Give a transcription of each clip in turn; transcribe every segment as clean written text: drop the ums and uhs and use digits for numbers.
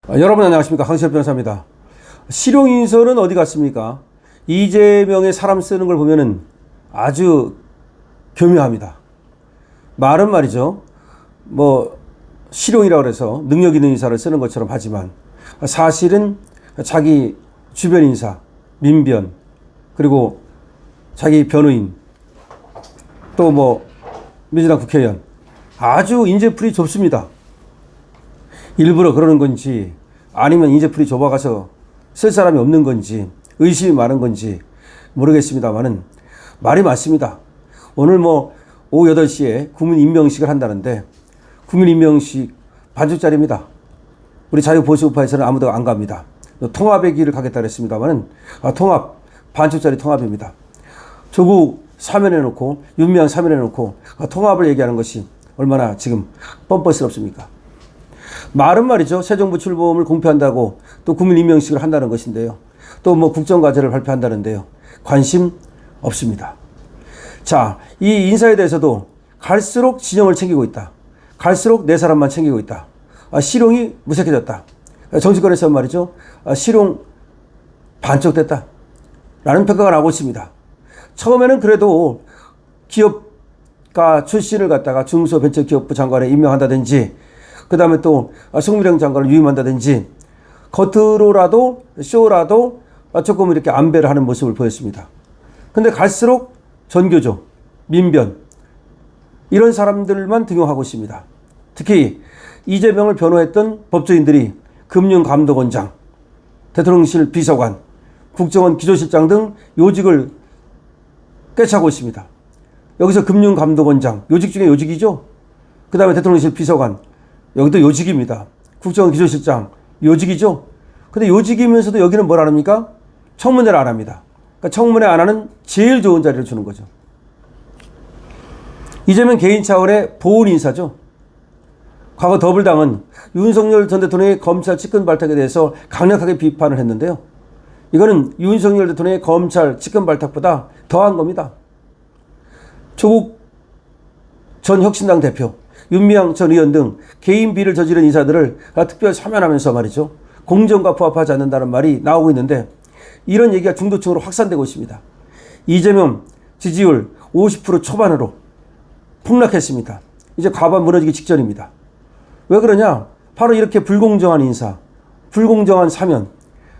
여러분 안녕하십니까, 강시엽 변호사입니다. 실용인설은 어디 갔습니까? 이재명의 사람 쓰는 걸 보면은 아주 교묘합니다. 말은 말이죠, 실용이라고 해서 능력 있는 인사를 쓰는 것처럼 하지만 사실은 자기 주변 인사, 민변, 그리고 자기 변호인, 또 민주당 국회의원, 아주 인재풀이 좁습니다. 일부러 그러는 건지 아니면 인재풀이 좁아가서 쓸 사람이 없는 건지 의심이 많은 건지 모르겠습니다만은 말이 맞습니다. 오늘 오후 8시에 국민 임명식을 한다는데 국민 임명식 반쪽짜리입니다. 우리 자유보수우파에서는 아무도 안 갑니다. 통합의 길을 가겠다 그랬습니다만은 통합, 반쪽짜리 통합입니다. 조국 사면해놓고 윤미향 사면해놓고 통합을 얘기하는 것이 얼마나 지금 뻔뻔스럽습니까? 말은 말이죠, 새 정부 출범을 공표한다고 또 국민 임명식을 한다는 것인데요. 또 국정과제를 발표한다는데요. 관심 없습니다. 자, 이 인사에 대해서도 갈수록 진영을 챙기고 있다. 갈수록 내 사람만 챙기고 있다. 실용이 무색해졌다. 정치권에서 말이죠, 실용 반쪽됐다 라는 평가가 나오고 있습니다. 처음에는 그래도 기업가 출신을 갖다가 중소벤처기업부 장관에 임명한다든지, 그 다음에 또 송미령 장관을 유임한다든지, 겉으로라도 쇼라도 조금 이렇게 안배를 하는 모습을 보였습니다. 근데 갈수록 전교조, 민변, 이런 사람들만 등용하고 있습니다. 특히 이재명을 변호했던 법조인들이 금융감독원장, 대통령실 비서관, 국정원 기조실장 등 요직을 꿰차고 있습니다. 여기서 금융감독원장, 요직 중에 요직이죠. 그 다음에 대통령실 비서관, 여기도 요직입니다. 국정원 기조실장, 요직이죠. 근데 요직이면서도 여기는 뭘 안 합니까? 청문회를 안 합니다. 그러니까 청문회 안 하는 제일 좋은 자리를 주는 거죠. 이재명 개인 차원의 보훈 인사죠. 과거 더불당은 윤석열 전 대통령의 검찰 측근 발탁에 대해서 강력하게 비판을 했는데요. 이거는 윤석열 대통령의 검찰 측근 발탁보다 더한 겁니다. 조국 전 혁신당 대표, 윤미향 전 의원 등 개인 비리를 저지른 인사들을 특별 사면하면서 말이죠, 공정과 부합하지 않는다는 말이 나오고 있는데, 이런 얘기가 중도층으로 확산되고 있습니다. 이재명 지지율 50% 초반으로 폭락했습니다. 이제 과반 무너지기 직전입니다. 왜 그러냐? 바로 이렇게 불공정한 인사, 불공정한 사면,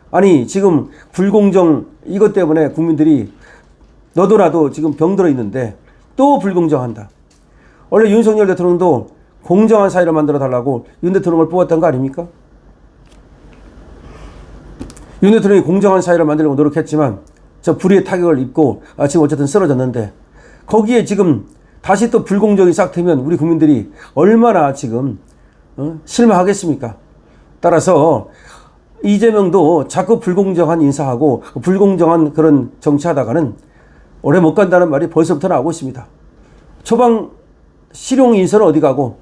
아니 지금 불공정 이것 때문에 국민들이 너도 나도 지금 병들어 있는데 또 불공정한다. 원래 윤석열 대통령도 공정한 사회를 만들어 달라고 윤 대통령을 뽑았던 거 아닙니까? 윤 대통령이 공정한 사회를 만들려고 노력했지만 저 불의의 타격을 입고 지금 어쨌든 쓰러졌는데, 거기에 지금 다시 또 불공정이 싹 트면 우리 국민들이 얼마나 지금 실망하겠습니까? 따라서 이재명도 자꾸 불공정한 인사하고 불공정한 그런 정치하다가는 오래 못 간다는 말이 벌써부터 나오고 있습니다. 초방 실용 인사는 어디 가고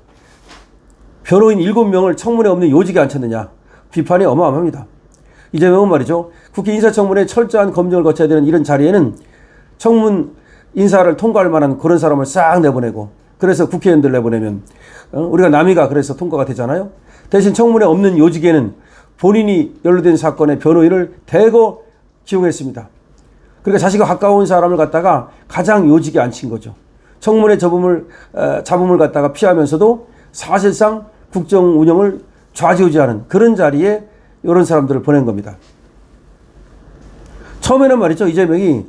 변호인 7명을 청문회 없는 요직에 앉혔느냐, 비판이 어마어마합니다. 이재명은 말이죠, 국회 인사청문회 철저한 검증을 거쳐야 되는 이런 자리에는 청문 인사를 통과할 만한 그런 사람을 싹 내보내고, 그래서 국회의원들 내보내면 우리가 남이가 그래서 통과가 되잖아요. 대신 청문회 없는 요직에는 본인이 연루된 사건의 변호인을 대거 기용했습니다. 그러니까 자기가 가까운 사람을 갖다가 가장 요직에 앉힌 거죠. 청문회 잡음을 갖다가 피하면서도 사실상 국정 운영을 좌지우지하는 그런 자리에 이런 사람들을 보낸 겁니다. 처음에는 말이죠, 이재명이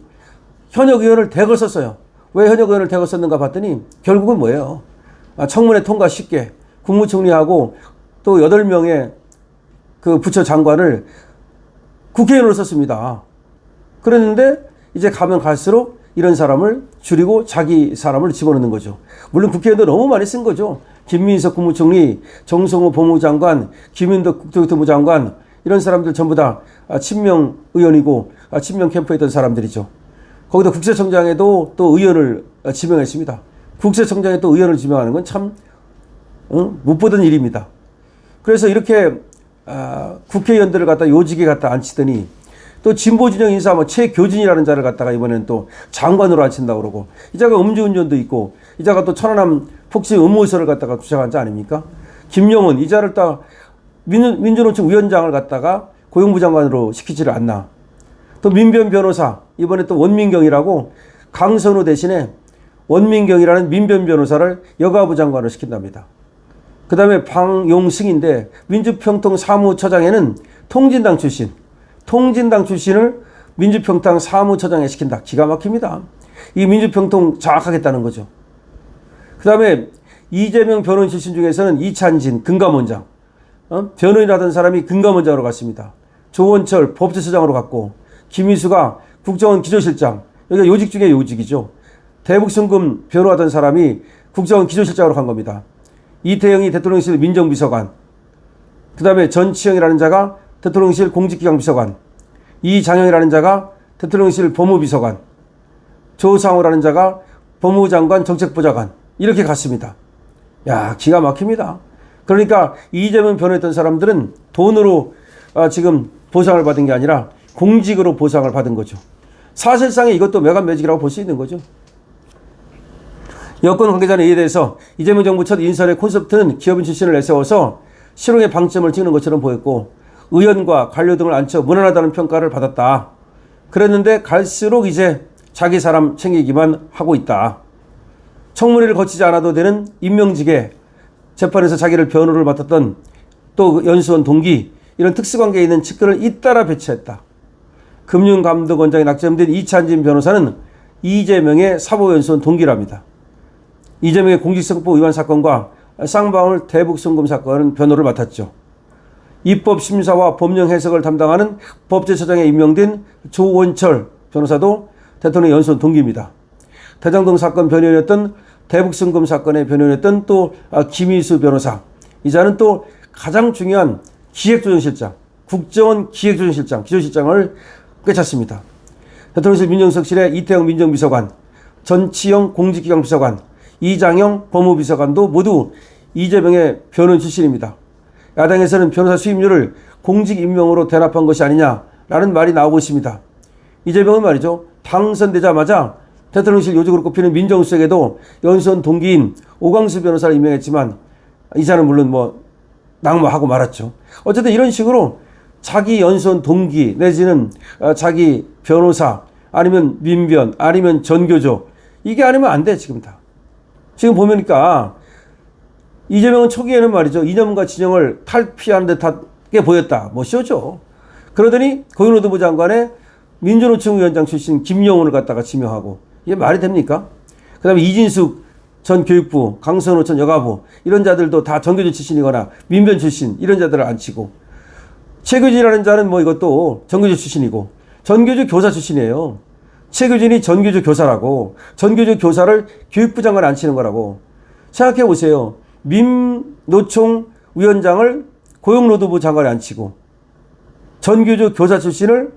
현역 의원을 대거 썼어요. 왜 현역 의원을 대거 썼는가 봤더니 결국은 뭐예요? 청문회 통과 쉽게, 국무총리하고 또 8명의 그 부처 장관을 국회의원으로 썼습니다. 그랬는데 이제 가면 갈수록 이런 사람을 줄이고 자기 사람을 집어넣는 거죠. 물론 국회의원도 너무 많이 쓴 거죠. 김민석 국무총리, 정성호 법무장관, 김윤덕 국토교통부 장관, 이런 사람들 전부 다 친명 의원이고 친명 캠프에 있던 사람들이죠. 거기다 국세청장에도 또 의원을 지명했습니다. 국세청장에 또 의원을 지명하는 건 참 못 보던 일입니다. 그래서 이렇게 국회의원들을 갖다 요직에 갖다 앉히더니 또 진보진영 인사 최교진이라는 자를 갖다가 이번에는 또 장관으로 앉힌다고 그러고, 이 자가 음주운전도 있고 이 자가 또 천안함 폭시 의무서를 갖다가 주장한 자 아닙니까? 김용은 이 자를 딱 민주노총 위원장을 갖다가 고용부 장관으로 시키지를 않나. 또 민변 변호사, 이번에 또 원민경이라고 강선우 대신에 원민경이라는 민변 변호사를 여가부 장관으로 시킨답니다. 그 다음에 방용승인데 민주평통 사무처장에는 통진당 출신을 민주평통 사무처장에 시킨다. 기가 막힙니다. 이 민주평통 장악하겠다는 거죠. 그 다음에 이재명 변호인 출신 중에서는 이찬진 금감원장, 변호인하던 사람이 금감원장으로 갔습니다. 조원철 법제처장으로 갔고, 김희수가 국정원 기조실장, 여기가 요직 중에 요직이죠. 대북송금 변호하던 사람이 국정원 기조실장으로 간 겁니다. 이태영이 대통령실 민정비서관, 그 다음에 전치영이라는 자가 대통령실 공직기강비서관, 이장영이라는 자가 대통령실 법무비서관, 조상우라는 자가 법무장관 정책보좌관, 이렇게 갔습니다. 야, 기가 막힙니다. 그러니까 이재명 변호했던 사람들은 돈으로 지금 보상을 받은 게 아니라 공직으로 보상을 받은 거죠. 사실상의 이것도 매간매직이라고 볼 수 있는 거죠. 여권 관계자는 이에 대해서 이재명 정부 첫 인선의 콘셉트는 기업인 출신을 내세워서 실용의 방점을 찍는 것처럼 보였고, 의원과 관료 등을 앉혀 무난하다는 평가를 받았다. 그랬는데 갈수록 이제 자기 사람 챙기기만 하고 있다. 청문회를 거치지 않아도 되는 임명직에 재판에서 자기를 변호를 맡았던 또 연수원 동기, 이런 특수관계에 있는 측근을 잇따라 배치했다. 금융감독원장에 낙점된 이찬진 변호사는 이재명의 사법연수원 동기랍니다. 이재명의 공직선거법 위반 사건과 쌍방울 대북송금 사건은 변호를 맡았죠. 입법심사와 법령 해석을 담당하는 법제처장에 임명된 조원철 변호사도 대통령 연수원 동기입니다. 대장동 사건 변호인이었던 대북송금 사건의 변호인이었던 또 김희수 변호사, 이자는 또 가장 중요한 기획조정실장, 국정원 기획조정실장, 기조실장을 꿰찼습니다. 대통령실 민정수석실의 이태영 민정비서관, 전치영 공직기강비서관, 이장영 법무비서관도 모두 이재명의 변호인 출신입니다. 야당에서는 변호사 수임료를 공직 임명으로 대납한 것이 아니냐라는 말이 나오고 있습니다. 이재명은 말이죠, 당선되자마자 대통령실 요직으로 꼽히는 민정수석에도 연수원 동기인 오광수 변호사를 임명했지만 이자는 물론 낙마하고 말았죠. 어쨌든 이런 식으로 자기 연수원 동기 내지는 자기 변호사 아니면 민변 아니면 전교조, 이게 아니면 안 돼. 지금 다. 지금 보니까 이재명은 초기에는 말이죠, 이념과 진영을 탈피하는 듯하게 보였다. 쇼죠. 그러더니 고용노동부 장관의 민주노총 위원장 출신 김영훈을 갖다가 지명하고, 이게 말이 됩니까? 그 다음에 이진숙 전 교육부, 강선우 전 여가부, 이런 자들도 다 전교조 출신이거나 민변 출신, 이런 자들을 앉히고, 최규진이라는 자는 이것도 전교조 출신이고, 전교조 교사 출신이에요. 최규진이 전교조 교사라고, 전교조 교사를 교육부 장관에 앉히는 거라고. 생각해 보세요. 민노총 위원장을 고용노동부 장관에 앉히고, 전교조 교사 출신을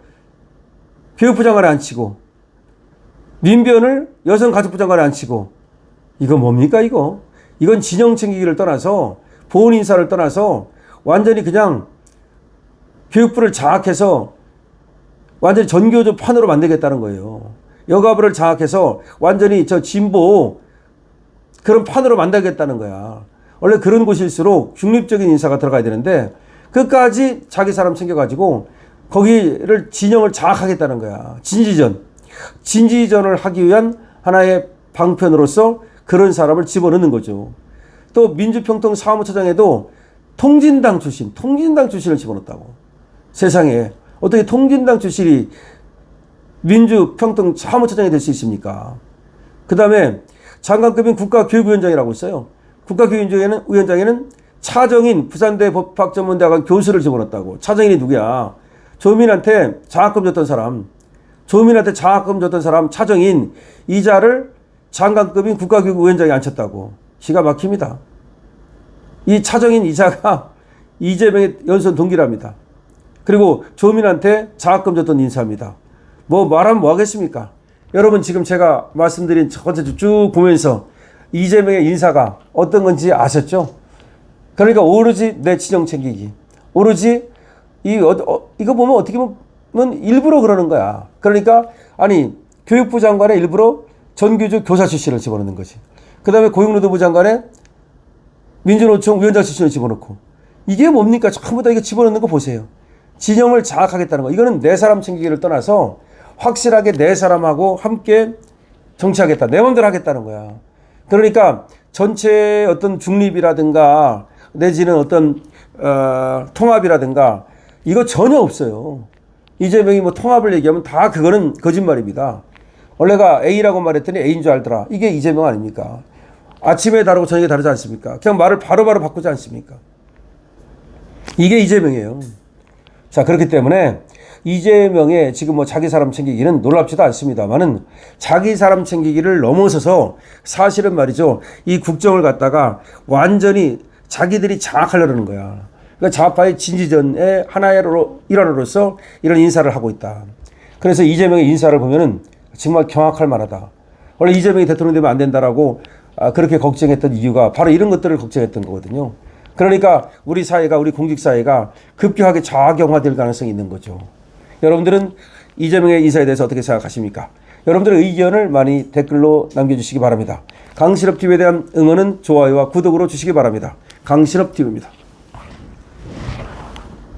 교육부 장관에 앉히고, 민변을 여성가족부 장관에 앉히고, 이거 뭡니까 이거? 이건 진영 챙기기를 떠나서, 보훈 인사를 떠나서 완전히 그냥 교육부를 장악해서 완전히 전교조 판으로 만들겠다는 거예요. 여가부를 장악해서 완전히 저 진보 그런 판으로 만들겠다는 거야. 원래 그런 곳일수록 중립적인 인사가 들어가야 되는데 끝까지 자기 사람 챙겨가지고 거기를 진영을 장악하겠다는 거야. 진지전을 하기 위한 하나의 방편으로서 그런 사람을 집어넣는 거죠. 또 민주평통 사무처장에도 통진당 출신을 집어넣었다고. 세상에 어떻게 통진당 출신이 민주평통 사무처장이 될 수 있습니까? 그 다음에 장관급인 국가교육위원장이라고 있어요. 국가교육위원장에는 차정인 부산대 법학전문대학원 교수를 집어넣었다고. 차정인이 누구야? 조민한테 장학금 줬던 사람, 차정인, 이자를 장관급인 국가교육위원장에 앉혔다고. 기가 막힙니다. 이 차정인 이자가 이재명의 연수원 동기랍니다. 그리고 조민한테 장학금 줬던 인사입니다. 말하면 뭐 하겠습니까? 여러분 지금 제가 말씀드린 첫 번째 쭉 보면서 이재명의 인사가 어떤 건지 아셨죠? 그러니까 오로지 내 진영 챙기기. 오로지 이거 보면 어떻게 보면 일부러 그러는 거야. 그러니까 교육부 장관에 일부러 전교조 교사 출신을 집어넣는 거지. 그 다음에 고용노동부 장관에 민주노총 위원장 출신을 집어넣고, 이게 뭡니까? 전부 다 이거 집어넣는 거 보세요. 진영을 장악하겠다는 거. 이거는 내 사람 챙기기를 떠나서 확실하게 내 사람하고 함께 정치하겠다. 내 마음대로 하겠다는 거야. 그러니까 전체 어떤 중립이라든가 내지는 어떤 통합이라든가 이거 전혀 없어요. 이재명이 뭐 통합을 얘기하면 다 그거는 거짓말입니다. 원래가 A라고 말했더니 A인 줄 알더라. 이게 이재명 아닙니까? 아침에 다르고 저녁에 다르지 않습니까? 그냥 말을 바로바로 바꾸지 않습니까? 이게 이재명이에요. 자, 그렇기 때문에 이재명의 지금 뭐 자기 사람 챙기기는 놀랍지도 않습니다만은 자기 사람 챙기기를 넘어서서 사실은 말이죠. 이 국정을 갖다가 완전히 자기들이 장악하려는 거야. 그러니까 좌파의 진지전의 하나의 일환으로서 이런 인사를 하고 있다. 그래서 이재명의 인사를 보면은 정말 경악할 만하다. 원래 이재명이 대통령 되면 안 된다라고 그렇게 걱정했던 이유가 바로 이런 것들을 걱정했던 거거든요. 그러니까 우리 사회가, 우리 공직사회가 급격하게 좌경화될 가능성이 있는 거죠. 여러분들은 이재명의 인사에 대해서 어떻게 생각하십니까? 여러분들의 의견을 많이 댓글로 남겨주시기 바랍니다. 강신업TV에 대한 응원은 좋아요와 구독으로 주시기 바랍니다. 강신업TV입니다.